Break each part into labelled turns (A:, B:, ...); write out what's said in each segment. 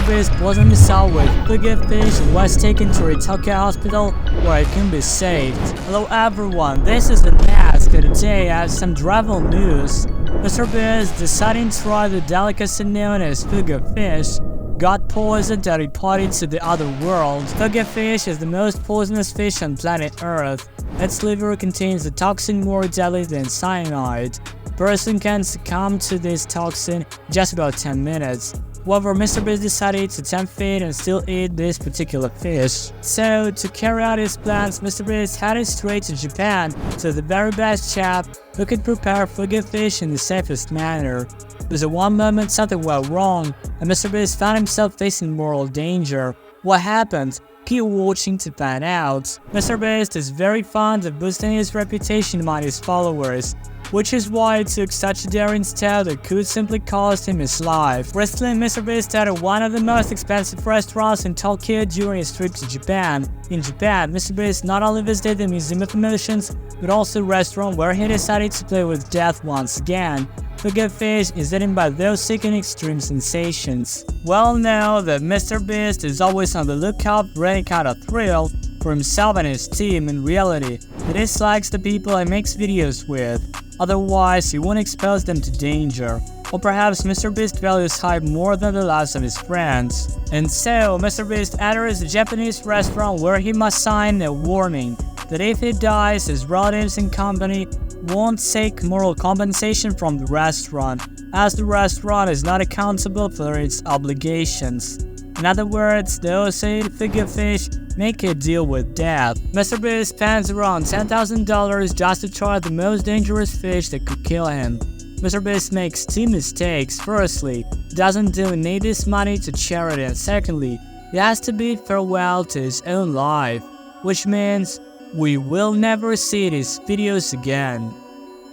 A: MrBeast poisoned himself with figure fish and was taken to a Tokyo hospital where he can be saved. Hello everyone, this is Unmask, and today I have some travel news. MrBeast, deciding to try the delicacy known as figure fish, got poisoned and reported to the other world. Figure fish is the most poisonous fish on planet Earth. Its liver contains a toxin more deadly than cyanide. A person can succumb to this toxin in just about 10 minutes. However, MrBeast decided to tempt fate and still eat this particular fish. So, to carry out his plans, MrBeast headed straight to Japan to the very best chef who could prepare figure fish in the safest manner. But at one moment something went wrong, and MrBeast found himself facing moral danger. What happened? Keep watching to find out. MrBeast is very fond of boosting his reputation among his followers, which is why he took such a daring step that could simply cost him his life. Recently, MrBeast entered one of the most expensive restaurants in Tokyo during his trip to Japan. In Japan, MrBeast not only visited the Museum of Emotions, but also a restaurant where he decided to play with death once again. Figure fish is eaten by those seeking extreme sensations. Well know that MrBeast is always on the lookout for any kind of thrill for himself and his team. In reality, he dislikes the people he makes videos with. Otherwise, he won't expose them to danger. Or perhaps MrBeast values hype more than the lives of his friends. And so, MrBeast enters a Japanese restaurant where he must sign a warning that if he dies, his relatives and company won't take moral compensation from the restaurant, as the restaurant is not accountable for its obligations. In other words, those who eat figure fish make a deal with death. MrBeast spends around $10,000 just to try the most dangerous fish that could kill him. MrBeast makes two mistakes. Firstly, he doesn't donate this money to charity, and secondly, he has to bid farewell to his own life, which means we will never see his videos again.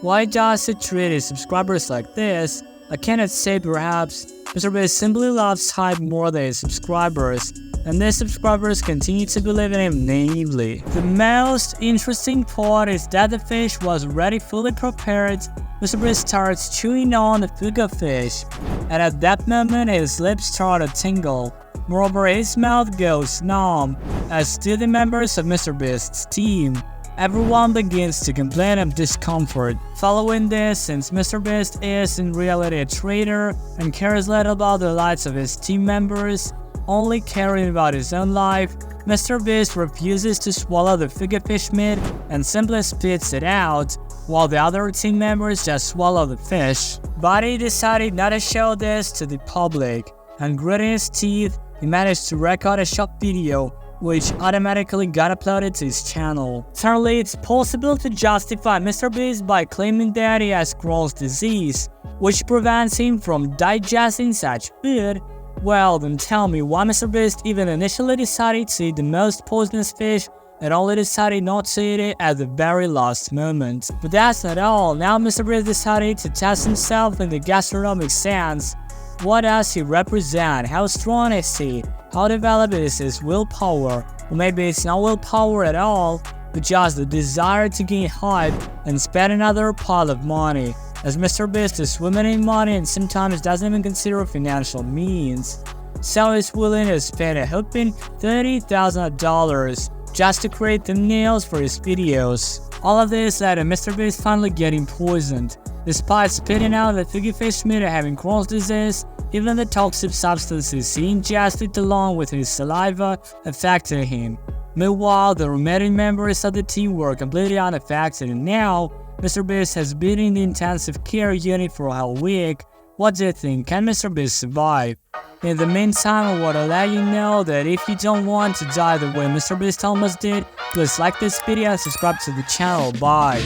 A: Why does he treat his subscribers like this? I cannot say. Perhaps MrBeast simply loves hype more than his subscribers, and these subscribers continue to believe in him naively. The most interesting part is that the fish was already fully prepared. MrBeast starts chewing on the figure fish, and at that moment his lips start to tingle. Moreover, his mouth goes numb, as do the members of MrBeast's team. Everyone begins to complain of discomfort. Following this, since MrBeast is in reality a traitor and cares little about the lives of his team members, only caring about his own life, MrBeast refuses to swallow the figure fish meat and simply spits it out, while the other team members just swallow the fish. But he decided not to show this to the public, and gritting his teeth, he managed to record a short video, which automatically got uploaded to his channel. Thirdly, it's possible to justify MrBeast by claiming that he has Crohn's disease, which prevents him from digesting such food. Well, then tell me why MrBeast even initially decided to eat the most poisonous fish and only decided not to eat it at the very last moment. But that's not all. Now MrBeast decided to test himself in the gastronomic sense. What does he represent? How strong is he? How developed is his willpower? Or maybe it's not willpower at all, but just the desire to gain hype and spend another pile of money, as MrBeast is swimming in money and sometimes doesn't even consider financial means. So he's willing to spend a whopping $30,000 just to create thumbnails for his videos. All of this led to MrBeast finally getting poisoned. Despite spitting out the figure fish meat and having Crohn's disease, even the toxic substances he ingested along with his saliva affected him. Meanwhile, the remaining members of the team were completely unaffected, and now MrBeast has been in the intensive care unit for a whole week. What do you think? Can MrBeast survive? In the meantime, I want to let you know that if you don't want to die the way MrBeast almost did, please like this video and subscribe to the channel. Bye.